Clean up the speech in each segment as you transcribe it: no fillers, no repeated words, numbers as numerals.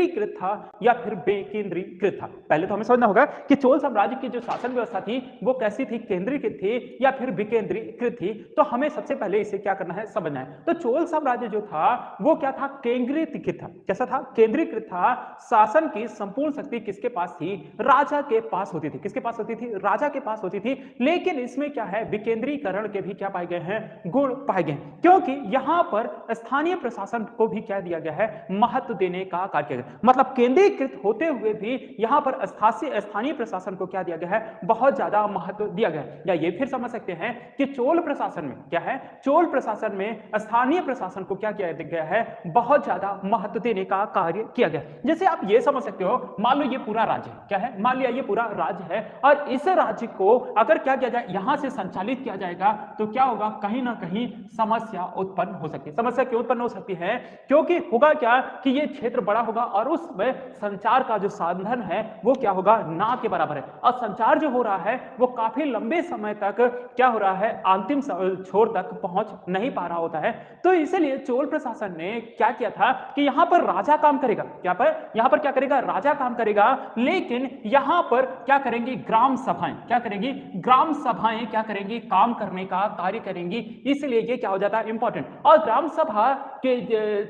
केंद्रीकृत था या फिर बेकेंद्रीकृत था? पहले तो हमें समझना होगा कि चोल साम्राज्य की जो शासन व्यवस्था थी वो कैसी थी, केंद्रीकृत थी या फिर विकेंद्रीकृत थी? तो हमें सबसे पहले इसे क्या करना है, समझना है। तो चोल साम्राज्य जो था वो क्या था, केंद्रीकृत था। कैसा था, केंद्रीकृत था। शासन की संपूर्ण शक्ति किसके पास थी, राजा के पास होती थी। किसके पास होती थी, राजा के पास होती थी। लेकिन इसमें क्या है, विकेंद्रीकरण के भी क्या पाए गए हैं, गुण पाए गए, क्योंकि यहां पर स्थानीय प्रशासन को भी क्या दिया गया है, महत्व देने का कार्य किया गया। मतलब केंद्रीकृत होते हुए भी यहां पर स्थानीय प्रशासन को क्या दिया गया है, बहुत ज्यादा महत्व दिया गया है। या ये फिर समझ सकते हैं कि चोल प्रशासन में क्या है, चोल प्रशासन में स्थानीय प्रशासन को क्या किया गया है, बहुत ज्यादा महत्व देने का कार्य किया गया। जैसे आप ये समझ सकते हो, मान लो ये पूरा राज्य है, क्या है, मान लिया ये पूरा राज्य है और इस राज्य को अगर क्या किया जाए, यहां से संचालित किया जाएगा तो क्या होगा, कहीं ना कहीं समस्या उत्पन्न हो सकती है। समस्या क्यों उत्पन्न हो सकती है, क्योंकि होगा क्या कि ये क्षेत्र बड़ा होगा और उसमें संचार का जो साधन है वो क्या होगा, ना के बराबर है। और संचार जो हो रहा है वो काफी लंबे समय तक क्या हो रहा है, अंतिम छोर तक पहुंच नहीं पा रहा होता है। तो इसलिए चोल प्रशासन ने क्या किया था कि यहां पर राजा काम करेगा, यहां पर क्या करेगा, राजा काम करेगा, लेकिन यहां पर क्या करेंगी, ग्राम सभाएं क्या करेंगी, ग्राम सभाएं क्या करेंगी, काम करने का कार्य करेंगी। इसलिए ये क्या हो जाता है, इंपॉर्टेंट। और ग्राम सभा के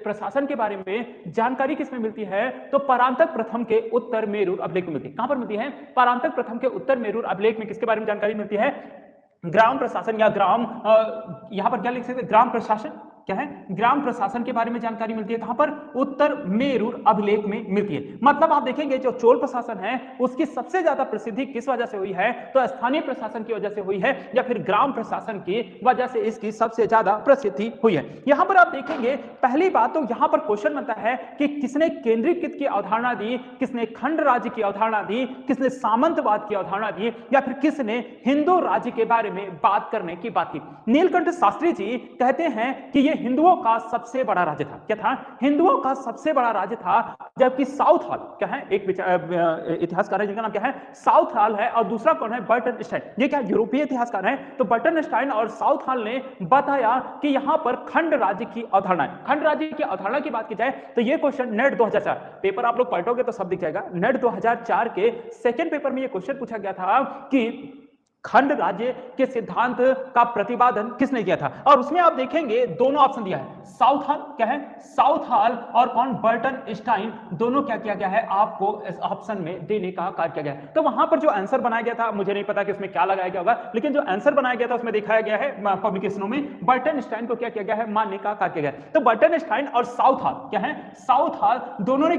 प्रशासन के बारे में जानकारी किसमें मिलती है, तो परांतक प्रथम के उत्तर मेरूर अभिलेख में मिलती है। कहां पर मिलती है, परांतक प्रथम के उत्तर मेरूर अभिलेख में किसके बारे में जानकारी मिलती है, ग्राम प्रशासन या ग्राम, यहां पर क्या लिख सकते हैं, ग्राम प्रशासन, क्या है, ग्राम प्रशासन के बारे में जानकारी मिलती है। कहां पर, उत्तर मेरूर अभिलेख में मिलती है। मतलब आप देखेंगे जो चोल प्रशासन है उसकी सबसे ज्यादा प्रसिद्धि किस वजह से हुई है, तो स्थानीय प्रशासन की वजह से हुई है या फिर ग्राम प्रशासन की वजह से इसकी सबसे ज्यादा प्रसिद्धि हुई है। यहां पर आप देखेंगे, पहली बात तो यहां पर क्वेश्चन बनता है कि किसने केंद्रीकृत की अवधारणा दी, किसने खंड राज्य की अवधारणा दी, किसने सामंतवाद की अवधारणा दी, या फिर किसने हिंदू राज्य के बारे में बात करने की बात की। नीलकंठ शास्त्री जी कहते हैं कि यह हिंदुओं का सबसे बड़ा राज्य था। क्या था, हिंदुओं का सबसे बड़ा राज्य था। जबकि साउथ हॉल क्या है, एक इतिहासकार है जिनका नाम क्या है, साउथ हॉल है, और दूसरा कौन है, बर्टन स्टाइन। ये क्या यूरोपीय इतिहासकार है। तो बर्टन स्टाइन और साउथ हॉल ने बताया कि यहां पर खंड राज्य की अवधारणा है। खंड राज्य की अवधारणा की बात की जाए तो ये क्वेश्चन नेट 2004 पेपर आप लोग पलटोगे तो सब दिख जाएगा। नेट 2004 के सेकंड पेपर में ये क्वेश्चन पूछा गया था कि खंड राज्य के सिद्धांत का प्रतिपादन किसने किया था। और उसमें आप देखेंगे दोनों ऑप्शन दिया है, साउथ हॉल क्या है, साउथ हॉल और कौन, बर्टन स्टाइन, दोनों क्या किया गया है, आपको इस ऑप्शन में देने का कार्य किया गया है। तो वहां पर जो आंसर बनाया गया था, मुझे नहीं पता कि उसमें क्या लगाया गया होगा, लेकिन जो आंसर बनाया गया था उसमें दिखाया गया है पब्लिकेशनों में बर्टन स्टाइन को क्या किया गया है, मानने का कार्य किया गया है। तो बर्टन स्टाइन और साउथ हॉल क्या है, साउथ हॉल दोनों ने